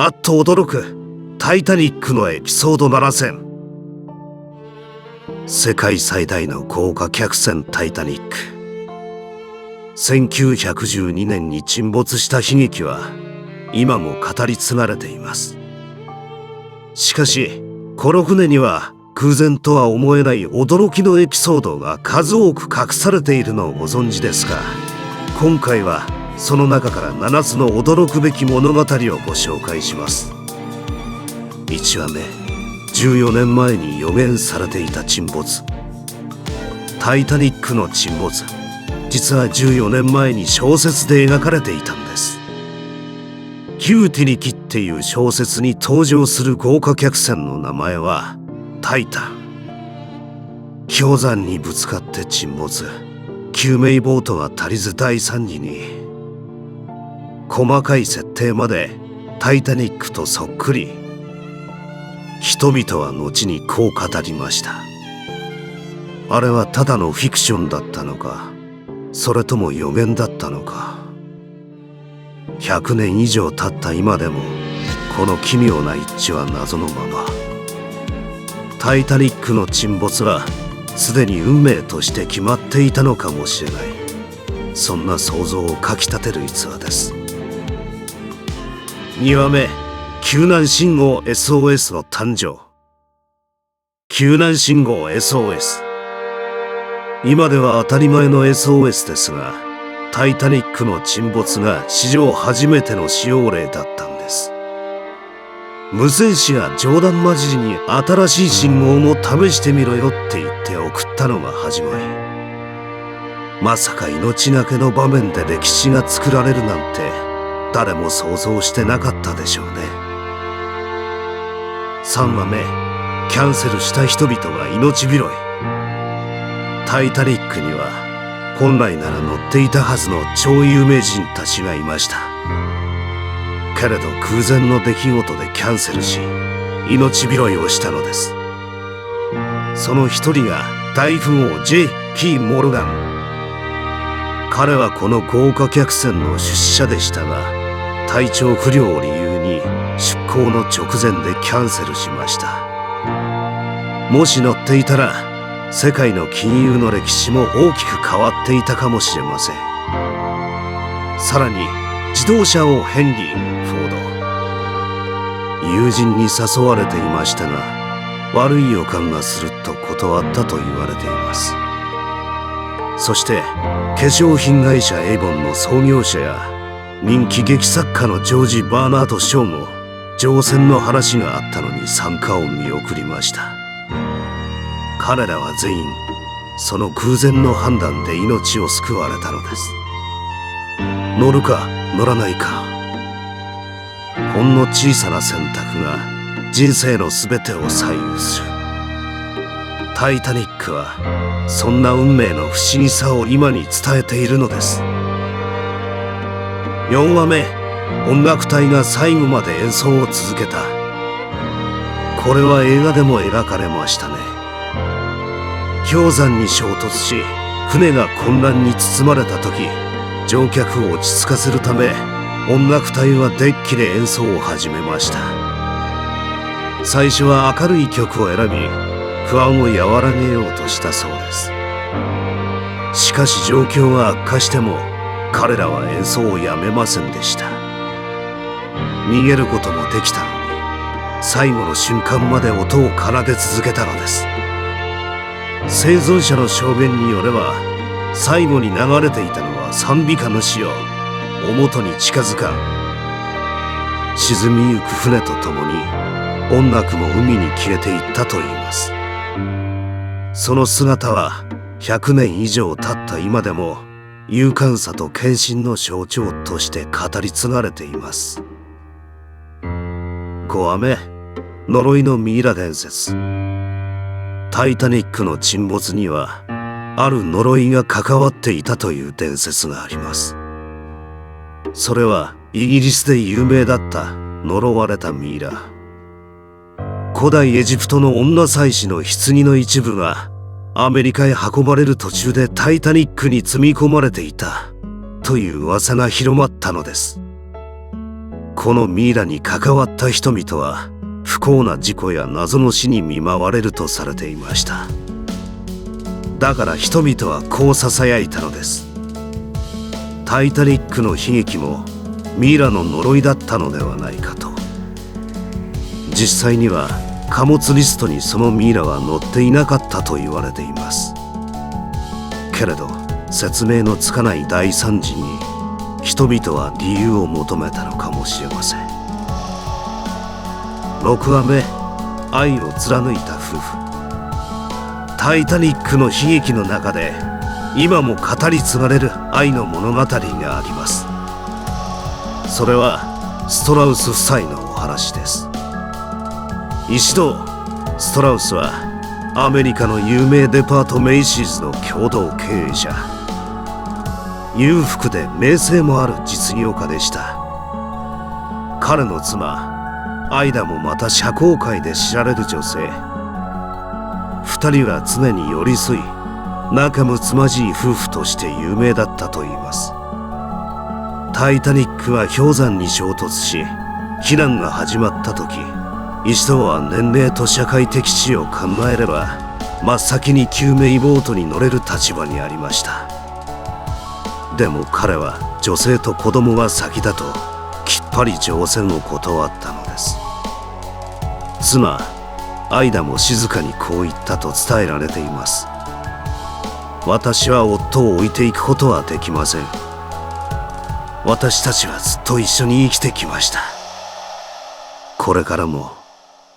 あっと驚くタイタニックのエピソード7000。世界最大の豪華客船タイタニック。1912年に沈没した悲劇は今も語り継がれています。しかしこの船には空前とは思えない驚きのエピソードが数多く隠されているのをご存知ですが、今回はその中から7つの驚くべき物語をご紹介します。1話目、14年前に予言されていた沈没。タイタニックの沈没、実は14年前に小説で描かれていたんです。キューティニキっていう小説に登場する豪華客船の名前はタイタン。氷山にぶつかって沈没、救命ボートが足りず大惨事に。細かい設定までタイタニックとそっくり。人々は後にこう語りました。あれはただのフィクションだったのか、それとも予言だったのか。100年以上経った今でもこの奇妙な一致は謎のまま。タイタニックの沈没はすでに運命として決まっていたのかもしれない、そんな想像をかきたてる逸話です。2話目、救難信号 SOS の誕生。救難信号 SOS、 今では当たり前の SOS ですが、タイタニックの沈没が史上初めての使用例だったんです。無線士が冗談交じりに新しい信号も試してみろよって言って送ったのが始まり、まさか命がけの場面で歴史が作られるなんて誰も想像してなかったでしょうね。3話目、キャンセルした人々が命拾い。タイタニックには本来なら乗っていたはずの超有名人たちがいました。けれど空前の出来事でキャンセルし、命拾いをしたのです。その一人が大富豪 J.P. モルガン。彼はこの豪華客船の出資者でしたが、体調不良を理由に出航の直前でキャンセルしました。もし乗っていたら世界の金融の歴史も大きく変わっていたかもしれません。さらに自動車王ヘンリー・フォード。友人に誘われていましたが、悪い予感がすると断ったと言われています。そして化粧品会社エイボンの創業者や人気劇作家のジョージ・バーナード・ショーも乗船の話があったのに参加を見送りました。彼らは全員その偶然の判断で命を救われたのです。乗るか乗らないか、ほんの小さな選択が人生の全てを左右する。タイタニックはそんな運命の不思議さを今に伝えているのです。4話目、音楽隊が最後まで演奏を続けた。これは映画でも描かれましたね。氷山に衝突し船が混乱に包まれた時、乗客を落ち着かせるため音楽隊はデッキで演奏を始めました。最初は明るい曲を選び不安を和らげようとしたそうです。しかし状況が悪化しても彼らは演奏をやめませんでした。逃げることもできたのに最後の瞬間まで音を奏で続けたのです。生存者の証言によれば、最後に流れていたのは賛美歌の詩をお元に近づかん。沈みゆく船とともに音楽も海に消えていったといいます。その姿は100年以上経った今でも勇敢さと献身の象徴として語り継がれています。5話目、呪いのミイラ伝説。タイタニックの沈没にはある呪いが関わっていたという伝説があります。それはイギリスで有名だった呪われたミイラ。古代エジプトの女祭司の棺の一部がアメリカへ運ばれる途中でタイタニックに積み込まれていたという噂が広まったのです。このミイラに関わった人々は不幸な事故や謎の死に見舞われるとされていました。だから人々はこう囁いたのです。タイタニックの悲劇もミイラの呪いだったのではないかと。実際には貨物リストにそのミイラは載っていなかったと言われています。けれど説明のつかない大惨事に人々は理由を求めたのかもしれません。6話目、愛を貫いた夫婦。タイタニックの悲劇の中で今も語り継がれる愛の物語があります。それはストラウス夫妻のお話です。一度ストラウスはアメリカの有名デパートメイシーズの共同経営者、裕福で名声もある実業家でした。彼の妻アイダもまた社交界で知られる女性。二人は常に寄り添い仲睦まじい夫婦として有名だったといいます。タイタニックは氷山に衝突し避難が始まった時、一度は年齢と社会的地位を考えれば真っ先に救命ボートに乗れる立場にありました。でも彼は女性と子供が先だときっぱり乗船を断ったのです。妻アイダも静かにこう言ったと伝えられています。私は夫を置いていくことはできません。私たちはずっと一緒に生きてきました。これからも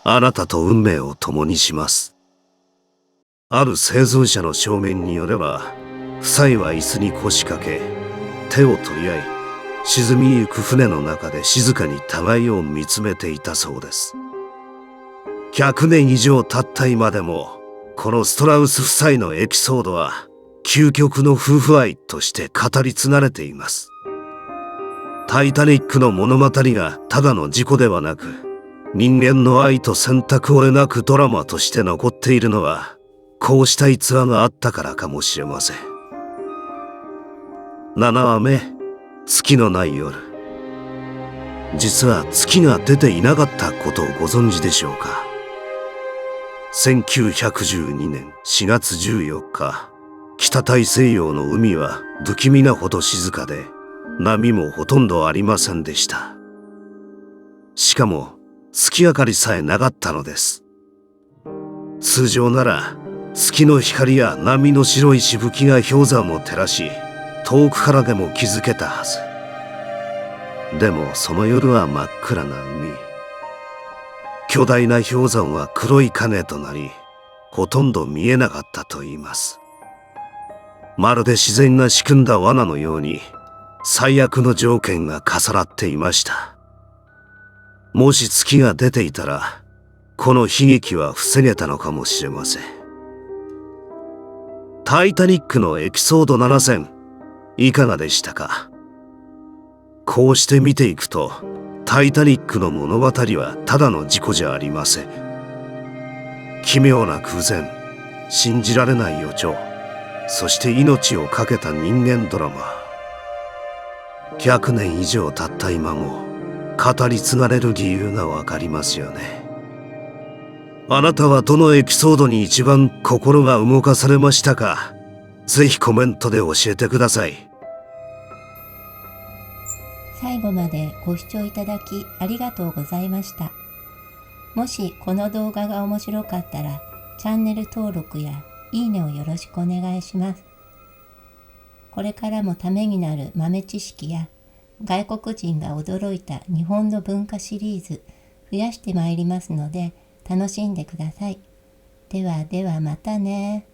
あなたと運命を共にします。ある生存者の証言によれば、夫妻は椅子に腰掛け手を取り合い、沈みゆく船の中で静かに互いを見つめていたそうです。100年以上経った今でもこのストラウス夫妻のエピソードは究極の夫婦愛として語り継がれています。タイタニックの物語がただの事故ではなく、人間の愛と選択を描くドラマとして残っているのは、こうした逸話があったからかもしれません。7話目、月のない夜。実は月が出ていなかったことをご存知でしょうか。1912年4月14日、北大西洋の海は不気味なほど静かで、波もほとんどありませんでした。しかも月明かりさえなかったのです。通常なら月の光や波の白いしぶきが氷山を照らし、遠くからでも気づけたはず。でもその夜は真っ暗な海。巨大な氷山は黒い影となり、ほとんど見えなかったといいます。まるで自然が仕組んだ罠のように、最悪の条件が重なっていました。もし月が出ていたら、この悲劇は防げたのかもしれません。タイタニックのエピソード7選、いかがでしたか？こうして見ていくと、タイタニックの物語はただの事故じゃありません。奇妙な偶然、信じられない予兆、そして命を懸けた人間ドラマ。100年以上経った今も語り継がれる理由がわかりますよね。あなたはどのエピソードに一番心が動かされましたか？ぜひコメントで教えてください。最後までご視聴いただきありがとうございました。もしこの動画が面白かったらチャンネル登録やいいねをよろしくお願いします。これからもためになる豆知識や外国人が驚いた日本の文化シリーズ増やしてまいりますので楽しんでください。ではではまたね。